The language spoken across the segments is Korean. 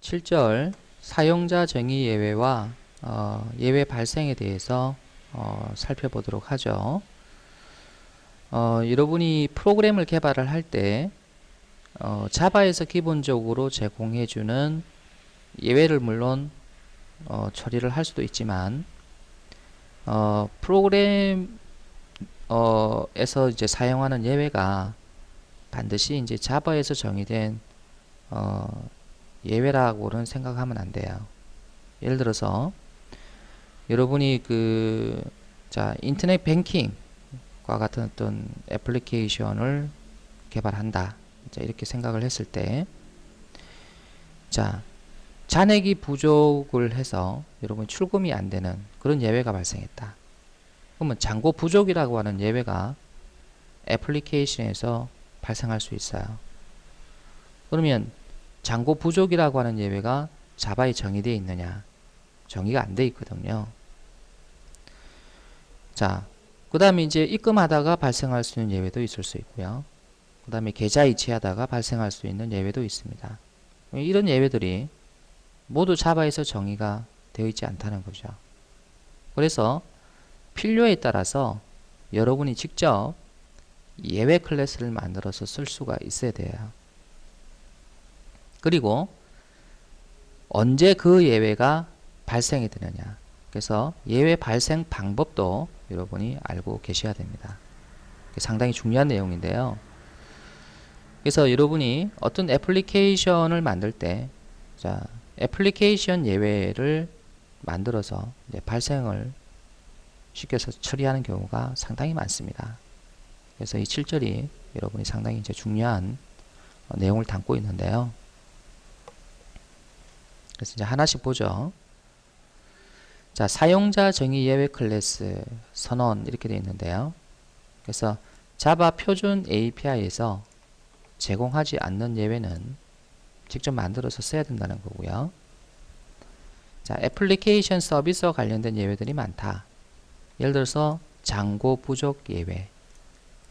7절 사용자 정의 예외와 예외 발생에 대해서 살펴보도록 하죠. 여러분이 프로그램을 개발을 할 때 자바에서 기본적으로 제공해주는 예외를 물론 처리를 할 수도 있지만 프로그램에서 이제 사용하는 예외가 반드시 이제 자바에서 정의된 예외라고는 생각하면 안 돼요. 예를 들어서 여러분이 인터넷 뱅킹과 같은 어떤 애플리케이션을 개발한다. 이렇게 생각을 했을 때, 잔액이 부족을 해서 여러분 출금이 안 되는 그런 예외가 발생했다. 그러면 잔고 부족이라고 하는 예외가 애플리케이션에서 발생할 수 있어요. 그러면 잔고 부족이라고 하는 예외가 자바에 정의되어 있느냐? 정의가 안 되어 있거든요. 그 다음에 이제 입금하다가 발생할 수 있는 예외도 있을 수 있고요. 그 다음에 계좌 이체하다가 발생할 수 있는 예외도 있습니다. 이런 예외들이 모두 자바에서 정의가 되어 있지 않다는 거죠. 그래서 필요에 따라서 여러분이 직접 예외 클래스를 만들어서 쓸 수가 있어야 돼요. 그리고 언제 그 예외가 발생이 되느냐. 그래서 예외 발생 방법도 여러분이 알고 계셔야 됩니다. 상당히 중요한 내용인데요. 그래서 여러분이 어떤 애플리케이션을 만들 때 애플리케이션 예외를 만들어서 이제 발생을 시켜서 처리하는 경우가 상당히 많습니다. 그래서 이 7절이 여러분이 상당히 이제 중요한 내용을 담고 있는데요. 그래서 이제 하나씩 보죠. 사용자 정의 예외 클래스 선언 이렇게 되어 있는데요. 그래서 자바 표준 API에서 제공하지 않는 예외는 직접 만들어서 써야 된다는 거고요. 애플리케이션 서비스와 관련된 예외들이 많다. 예를 들어서 잔고 부족 예외,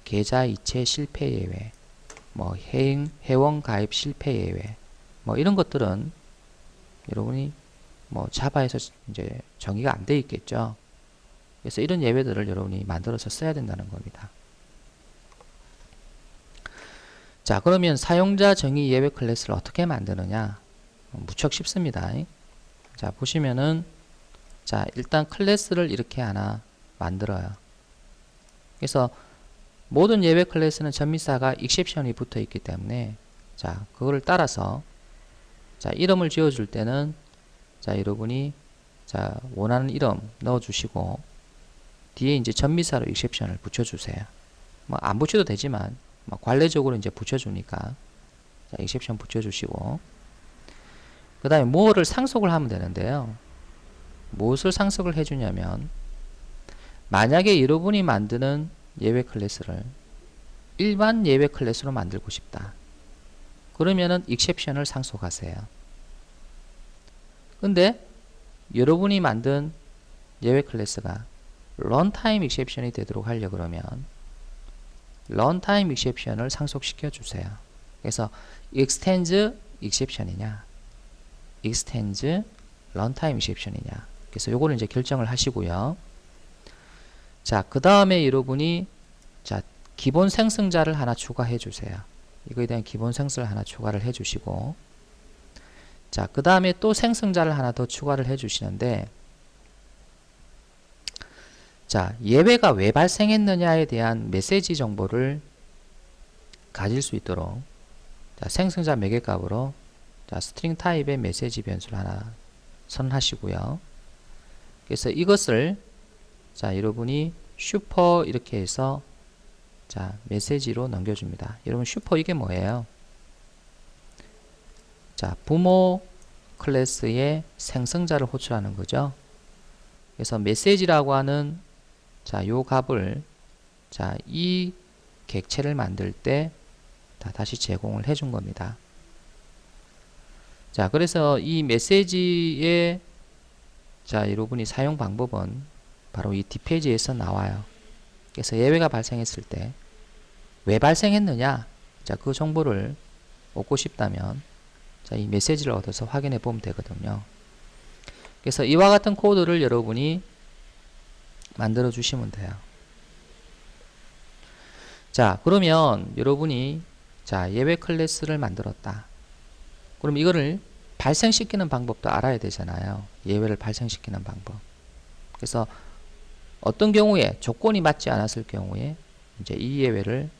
계좌 이체 실패 예외, 회원 가입 실패 예외, 이런 것들은 여러분이 자바에서 이제 정의가 안 돼 있겠죠. 그래서 이런 예외들을 여러분이 만들어서 써야 된다는 겁니다. 그러면 사용자 정의 예외 클래스를 어떻게 만드느냐? 무척 쉽습니다. 보시면은 일단 클래스를 이렇게 하나 만들어요. 그래서 모든 예외 클래스는 전미사가 exception이 붙어 있기 때문에 그거를 따라서 이름을 지어 줄 때는 여러분이 원하는 이름 넣어 주시고 뒤에 이제 전미사로 exception을 붙여 주세요. 안 붙여도 되지만 관례적으로 이제 붙여주니까 exception 붙여주시고 그 다음에 뭐를 상속을 하면 되는데요. 무엇을 상속을 해주냐면 만약에 여러분이 만드는 예외 클래스를 일반 예외 클래스로 만들고 싶다. 그러면은 exception을 상속하세요. 근데 여러분이 만든 예외 클래스가 런타임 exception이 되도록 하려고 그러면 런타임 exception을 상속시켜 주세요. 그래서 extends exception이냐 extends runtime exception이냐. 그래서 요거를 이제 결정을 하시고요. 그 다음에 여러분이 기본 생성자를 하나 추가해 주세요. 이거에 대한 기본 생성을 하나 추가를 해 주시고 그 다음에 또 생성자를 하나 더 추가를 해 주시는데 예외가 왜 발생했느냐에 대한 메시지 정보를 가질 수 있도록 생성자 매개값으로 스트링 타입의 메시지 변수를 하나 선하시고요. 그래서 이것을 여러분이 슈퍼 이렇게 해서 메시지로 넘겨줍니다. 여러분 슈퍼 이게 뭐예요? 부모 클래스의 생성자를 호출하는 거죠. 그래서 메시지라고 하는 요 값을 이 객체를 만들 때 다시 제공을 해준 겁니다. 그래서 이 메시지의 여러분이 사용 방법은 바로 이 뒷페이지에서 나와요. 그래서 예외가 발생했을 때 왜 발생했느냐? 그 정보를 얻고 싶다면 자, 이 메시지를 얻어서 확인해 보면 되거든요. 그래서 이와 같은 코드를 여러분이 만들어 주시면 돼요. 자, 그러면 여러분이 자, 예외 클래스를 만들었다. 그럼 이거를 발생시키는 방법도 알아야 되잖아요. 예외를 발생시키는 방법. 그래서 어떤 경우에 조건이 맞지 않았을 경우에 이제 이 예외를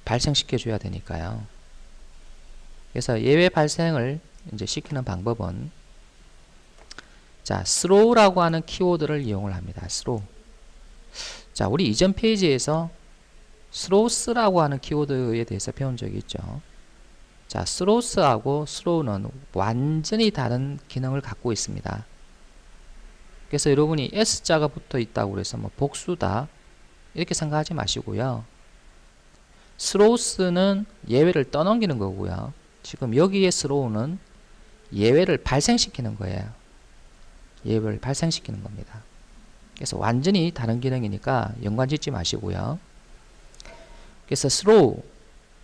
발생시켜 줘야 되니까요. 그래서 예외 발생을 이제 시키는 방법은 자, throw라고 하는 키워드를 이용을 합니다. throw. 자, 우리 이전 페이지에서 throws라고 하는 키워드에 대해서 배운 적이 있죠. 자, throws하고 throw는 완전히 다른 기능을 갖고 있습니다. 그래서 여러분이 s자가 붙어 있다고 해서 뭐 복수다 이렇게 생각하지 마시고요. throws는 예외를 떠넘기는 거고요. 지금 여기에 throw는 예외를 발생시키는 거예요. 예외를 발생시키는 겁니다. 그래서 완전히 다른 기능이니까 연관 짓지 마시고요. 그래서 throw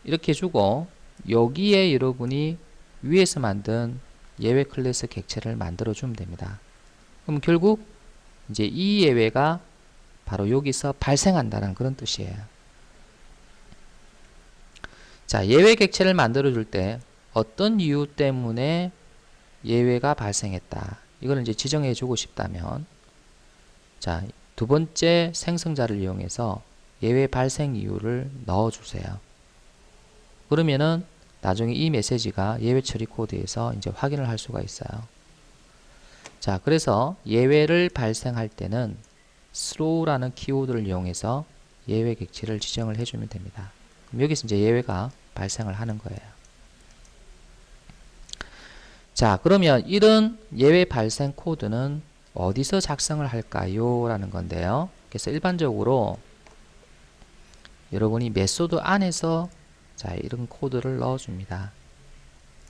이렇게 주고 여기에 여러분이 위에서 만든 예외 클래스 객체를 만들어 주면 됩니다. 그럼 결국 이제 이 예외가 바로 여기서 발생한다는 그런 뜻이에요. 자, 예외 객체를 만들어 줄 때 어떤 이유 때문에 예외가 발생했다. 이걸 이제 지정해 주고 싶다면 자, 두 번째 생성자를 이용해서 예외 발생 이유를 넣어 주세요. 그러면은 나중에 이 메시지가 예외 처리 코드에서 이제 확인을 할 수가 있어요. 자, 그래서 예외를 발생할 때는 throw라는 키워드를 이용해서 예외 객체를 지정을 해주면 됩니다. 그럼 여기서 이제 예외가 발생을 하는 거예요. 자, 그러면 이런 예외 발생 코드는 어디서 작성을 할까요? 라는 건데요. 그래서 일반적으로 여러분이 메소드 안에서 자, 이런 코드를 넣어줍니다.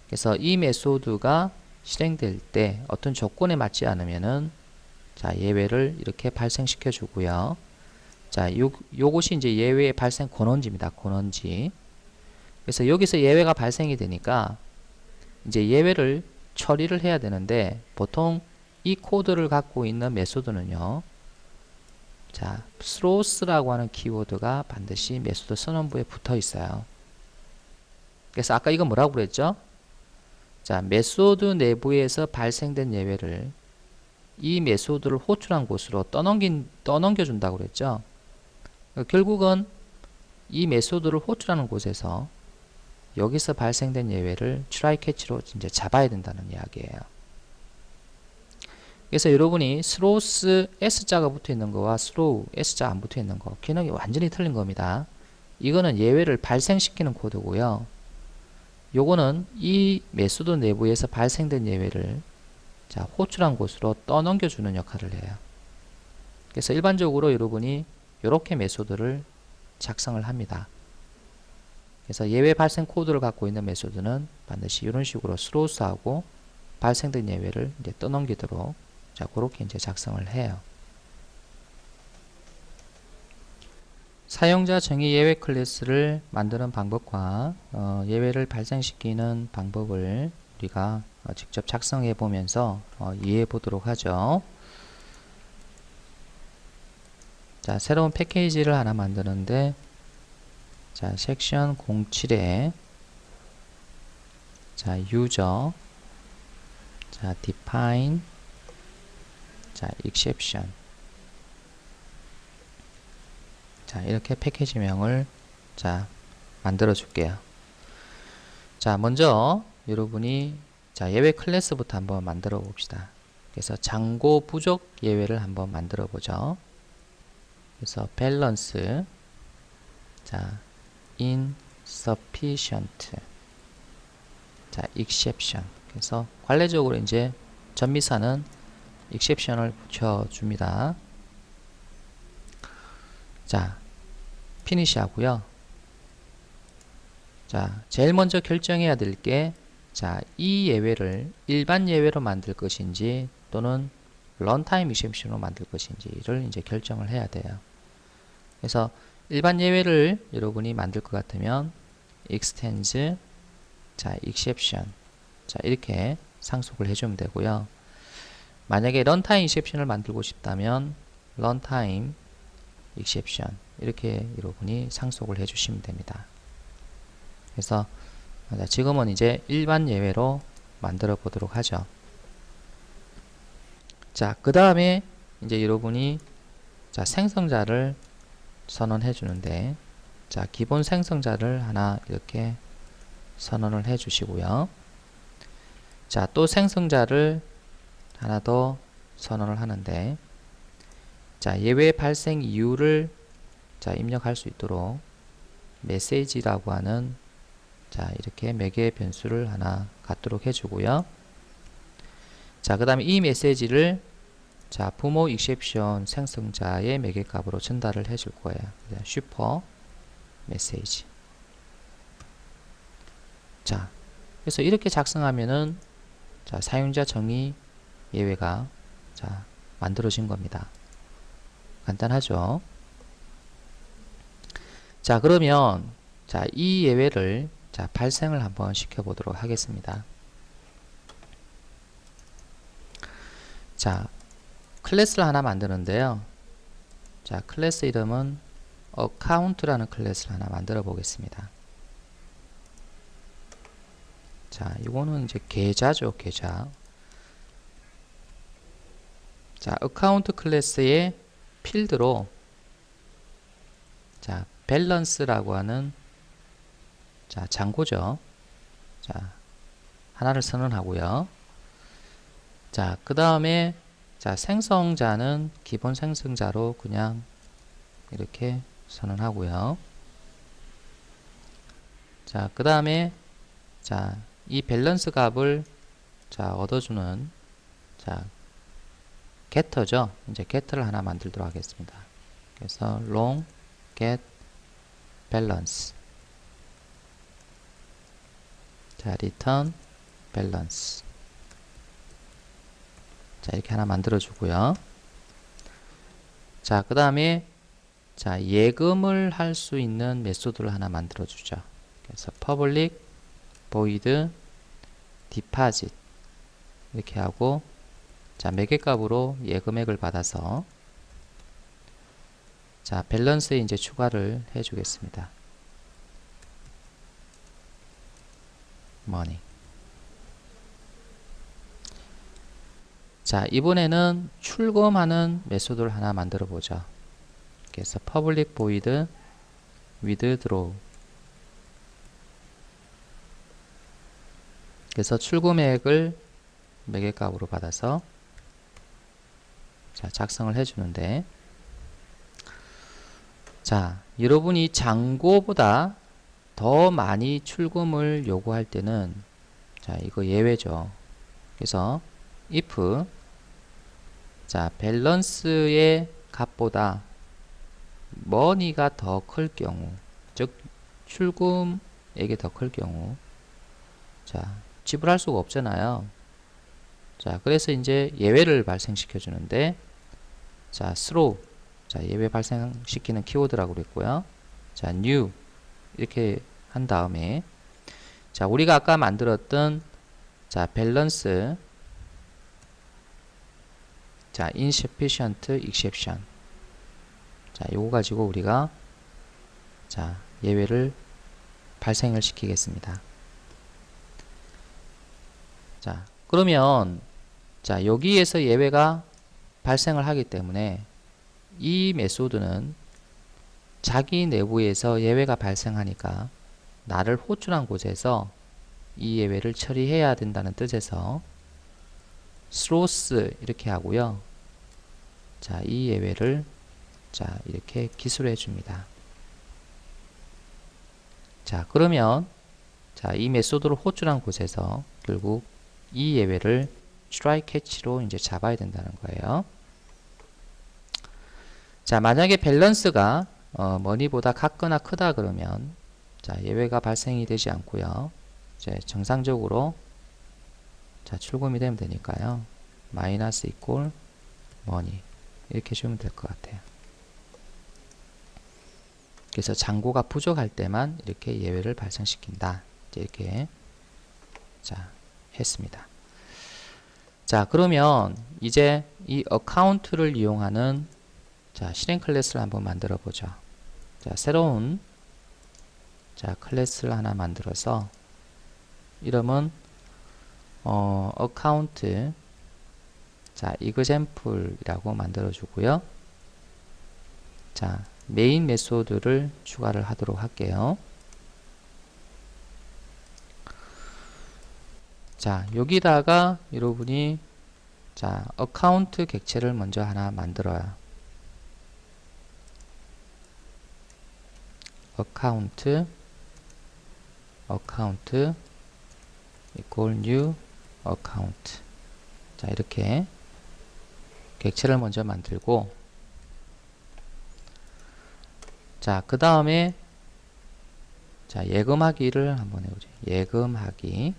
그래서 이 메소드가 실행될 때 어떤 조건에 맞지 않으면은 자, 예외를 이렇게 발생시켜 주고요. 자, 요것이 이제 예외 발생 권원지입니다. 권원지. 그래서 여기서 예외가 발생이 되니까 이제 예외를 처리를 해야 되는데 보통 이 코드를 갖고 있는 메소드는요. 자, throws라고 하는 키워드가 반드시 메소드 선언부에 붙어 있어요. 그래서 아까 이거 뭐라고 그랬죠? 자, 메소드 내부에서 발생된 예외를 이 메소드를 호출한 곳으로 떠넘겨 준다고 그랬죠? 결국은 이 메소드를 호출하는 곳에서 여기서 발생된 예외를 try catch로 이제 잡아야 된다는 이야기예요. 그래서 여러분이 throws s자가 붙어 있는 거와 throw s자 안 붙어 있는 거 기능이 완전히 틀린 겁니다. 이거는 예외를 발생시키는 코드고요. 요거는 이 메소드 내부에서 발생된 예외를 자, 호출한 곳으로 떠넘겨 주는 역할을 해요. 그래서 일반적으로 여러분이 이렇게 메소드를 작성을 합니다. 그래서 예외 발생 코드를 갖고 있는 메소드는 반드시 이런 식으로 throws하고 발생된 예외를 이제 떠넘기도록 자, 그렇게 이제 작성을 해요. 사용자 정의 예외 클래스를 만드는 방법과 예외를 발생시키는 방법을 우리가 직접 작성해 보면서 이해해 보도록 하죠. 자, 새로운 패키지를 하나 만드는데 자, 섹션 07에 자, user 자, define 자, exception 자, 이렇게 패키지명을 자, 만들어 줄게요. 자, 먼저 여러분이 자, 예외 클래스부터 한번 만들어 봅시다. 그래서 잔고 부족 예외를 한번 만들어 보죠. 그래서 밸런스 자, insufficient 자, exception. 그래서 관례적으로 이제 전미사는 exception을 붙여 줍니다. 자, 피니시 하고요. 자, 제일 먼저 결정해야 될 게 자, 이 예외를 일반 예외로 만들 것인지 또는 런타임 exception으로 만들 것인지를 이제 결정을 해야 돼요. 그래서 일반 예외를 여러분이 만들 것 같으면 extends 자, exception 자, 이렇게 상속을 해주면 되고요. 만약에 런타임 익셉션을 만들고 싶다면 런타임 익셉션 이렇게 여러분이 상속을 해주시면 됩니다. 그래서 지금은 이제 일반 예외로 만들어 보도록 하죠. 자, 그 다음에 이제 여러분이 자, 생성자를 선언해 주는데, 자, 기본 생성자를 하나 이렇게 선언을 해 주시고요. 자, 또 생성자를 하나 더 선언을 하는데, 자, 예외 발생 이유를 자, 입력할 수 있도록 메시지라고 하는 자, 이렇게 매개 변수를 하나 갖도록 해주고요. 자, 그 다음에 이 메시지를 자, 부모 익셉션 생성자의 매개값으로 전달을 해줄 거예요. 슈퍼 메시지. 자, 그래서 이렇게 작성하면은 자, 사용자 정의 예외가 자, 만들어진 겁니다. 간단하죠? 자, 그러면 자, 이 예외를 자, 발생을 한번 시켜 보도록 하겠습니다. 자, 클래스를 하나 만드는데요. 자, 클래스 이름은 account라는 클래스를 하나 만들어 보겠습니다. 자, 이거는 이제 계좌죠, 계좌. 자, account 클래스의 필드로 자, balance라고 하는 자, 잔고죠. 자, 하나를 선언하고요. 자, 그 다음에 자, 생성자는 기본 생성자로 그냥 이렇게 선언하고요. 자, 그 다음에 자, 이 밸런스 값을 자, 얻어주는 자, getter죠. 이제 getter를 하나 만들도록 하겠습니다. 그래서 long get balance 자, return balance 자, 이렇게 하나 만들어 주고요. 자, 그 다음에 자, 예금을 할 수 있는 메소드를 하나 만들어 주죠. 그래서 public void deposit 이렇게 하고 자, 매개값으로 예금액을 받아서 자, 밸런스에 이제 추가를 해 주겠습니다. money. 자, 이번에는 출금하는 메소드를 하나 만들어 보죠. 그래서 public void withdraw 그래서 출금액을 매개값으로 받아서 자, 작성을 해주는데 자, 여러분이 잔고보다 더 많이 출금을 요구할 때는 자, 이거 예외죠. 그래서 if 자, 밸런스의 값보다 money가 더 클 경우, 즉 출금액이 더 클 경우 자, 지불할 수가 없잖아요. 자, 그래서 이제 예외를 발생시켜 주는데 자, throw 자, 예외 발생시키는 키워드라고 그랬고요. 자, new 이렇게 한 다음에 자, 우리가 아까 만들었던 자, 밸런스 자, insufficient exception 자, 요거 가지고 우리가 자, 예외를 발생을 시키겠습니다. 자, 그러면 자, 여기에서 예외가 발생을 하기 때문에 이 메소드는 자기 내부에서 예외가 발생하니까 나를 호출한 곳에서 이 예외를 처리해야 된다는 뜻에서 throws 이렇게 하고요. 자, 이 예외를 자, 이렇게 기술해 줍니다. 자, 그러면 자, 이 메소드를 호출한 곳에서 결국 이 예외를 try catch로 이제 잡아야 된다는 거예요. 자, 만약에 밸런스가 머니보다 같거나 크다 그러면 자, 예외가 발생이 되지 않고요. 이제 정상적으로 자, 출금이 되면 되니까요. 마이너스 이퀄 머니 이렇게 주면 될 것 같아요. 그래서 잔고가 부족할 때만 이렇게 예외를 발생시킨다. 이렇게 자, 했습니다. 자, 그러면 이제 이 어카운트를 이용하는 자, 실행 클래스를 한번 만들어 보죠. 자, 새로운 자, 클래스를 하나 만들어서 이름은 어카운트 자, example이라고 만들어 주고요. 자, 메인 메소드를 추가를 하도록 할게요. 자, 여기다가 여러분이 자, 어카운트 객체를 먼저 하나 만들어요. 어카운트 equal new account. 자, 이렇게 객체를 먼저 만들고, 자, 그 다음에 자, 예금하기를 한번 해보죠. 예금하기.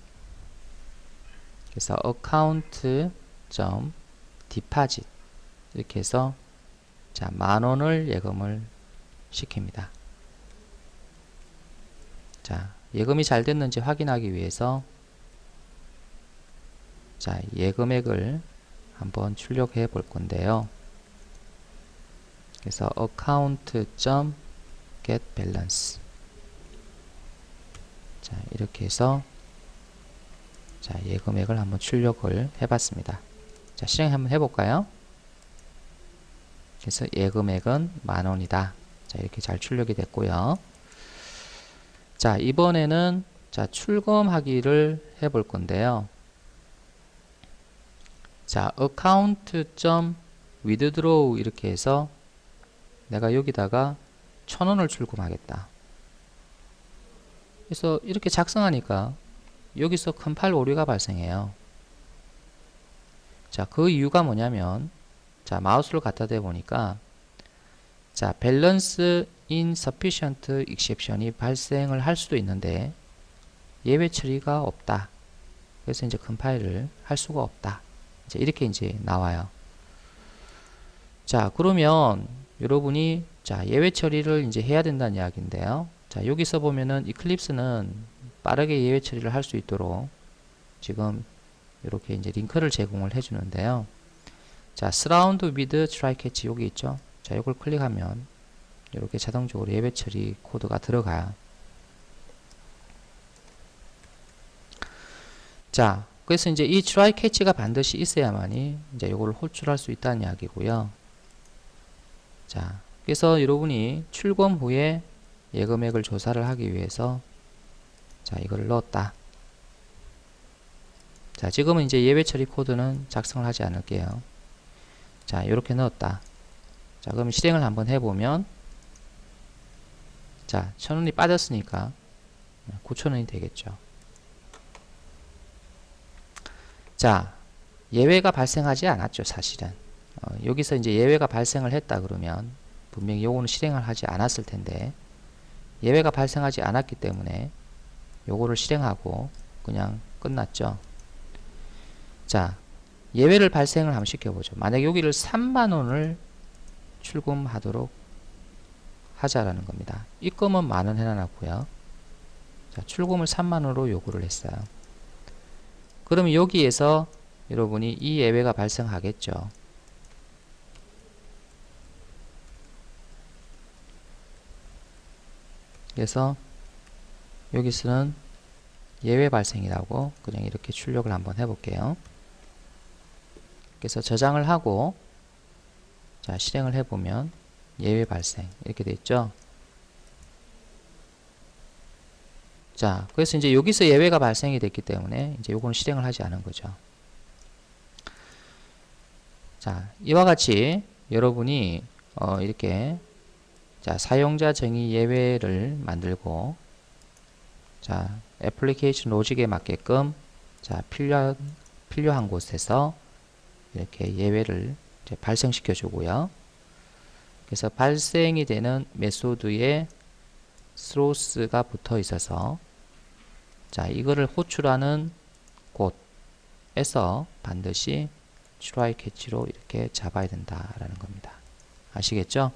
그래서 account deposit 이렇게 해서 자, 10,000원을 예금을 시킵니다. 자, 예금이 잘 됐는지 확인하기 위해서 자, 예금액을 한번 출력해 볼 건데요. 그래서 account.getBalance 자, 이렇게 해서 자, 예금액을 한번 출력을 해 봤습니다. 자, 실행 한번 해 볼까요? 그래서 예금액은 10,000원이다. 자, 이렇게 잘 출력이 됐고요. 자, 이번에는 자, 출금하기를 해 볼 건데요. 자, account.withdraw 이렇게 해서 내가 여기다가 1,000원을 출금하겠다. 그래서 이렇게 작성하니까 여기서 컴파일 오류가 발생해요. 자, 그 이유가 뭐냐면 자, 마우스를 갖다 대 보니까 자, balance insufficient exception이 발생을 할 수도 있는데 예외 처리가 없다. 그래서 이제 컴파일을 할 수가 없다. 이제 이렇게 이제 나와요. 자, 그러면 여러분이 자, 예외 처리를 이제 해야 된다는 이야기인데요. 자, 여기서 보면은 이클립스는 빠르게 예외 처리를 할 수 있도록 지금 이렇게 이제 링크를 제공을 해 주는데요. 자, surround with try catch 여기 있죠. 자, 이걸 클릭하면 이렇게 자동적으로 예외 처리 코드가 들어가요. 자, 그래서 이제 이 try catch가 반드시 있어야만이 이제 이걸 호출할 수 있다는 이야기고요. 자, 그래서 여러분이 출금 후에 예금액을 조사를 하기 위해서 자, 이걸 넣었다. 자, 지금은 이제 예외 처리 코드는 작성을 하지 않을게요. 자, 이렇게 넣었다. 자, 그럼 실행을 한번 해보면 자, 1,000원이 빠졌으니까 9,000원이 되겠죠. 자, 예외가 발생하지 않았죠, 사실은. 여기서 이제 예외가 발생을 했다 그러면 분명히 요거는 실행을 하지 않았을 텐데 예외가 발생하지 않았기 때문에 요거를 실행하고 그냥 끝났죠. 자, 예외를 발생을 한번 시켜보죠. 만약 여기를 30,000원을 출금하도록 하자라는 겁니다. 입금은 10,000원 해놔놨고요. 자, 출금을 30,000원으로 요구를 했어요. 그러면 여기에서 여러분이 이 예외가 발생하겠죠. 그래서 여기서는 예외 발생이라고 그냥 이렇게 출력을 한번 해볼게요. 그래서 저장을 하고 자, 실행을 해보면 예외 발생 이렇게 돼 있죠. 자, 그래서 이제 여기서 예외가 발생이 됐기 때문에 이제 요거는 실행을 하지 않은 거죠. 자, 이와 같이 여러분이 이렇게 자, 사용자 정의 예외를 만들고 자, 애플리케이션 로직에 맞게끔 자, 필요한 곳에서 이렇게 예외를 이제 발생시켜 주고요. 그래서 발생이 되는 메소드에 throws,가 붙어 있어서 자, 이거를 호출하는 곳에서 반드시 try catch로 이렇게 잡아야 된다라는 겁니다. 아시겠죠?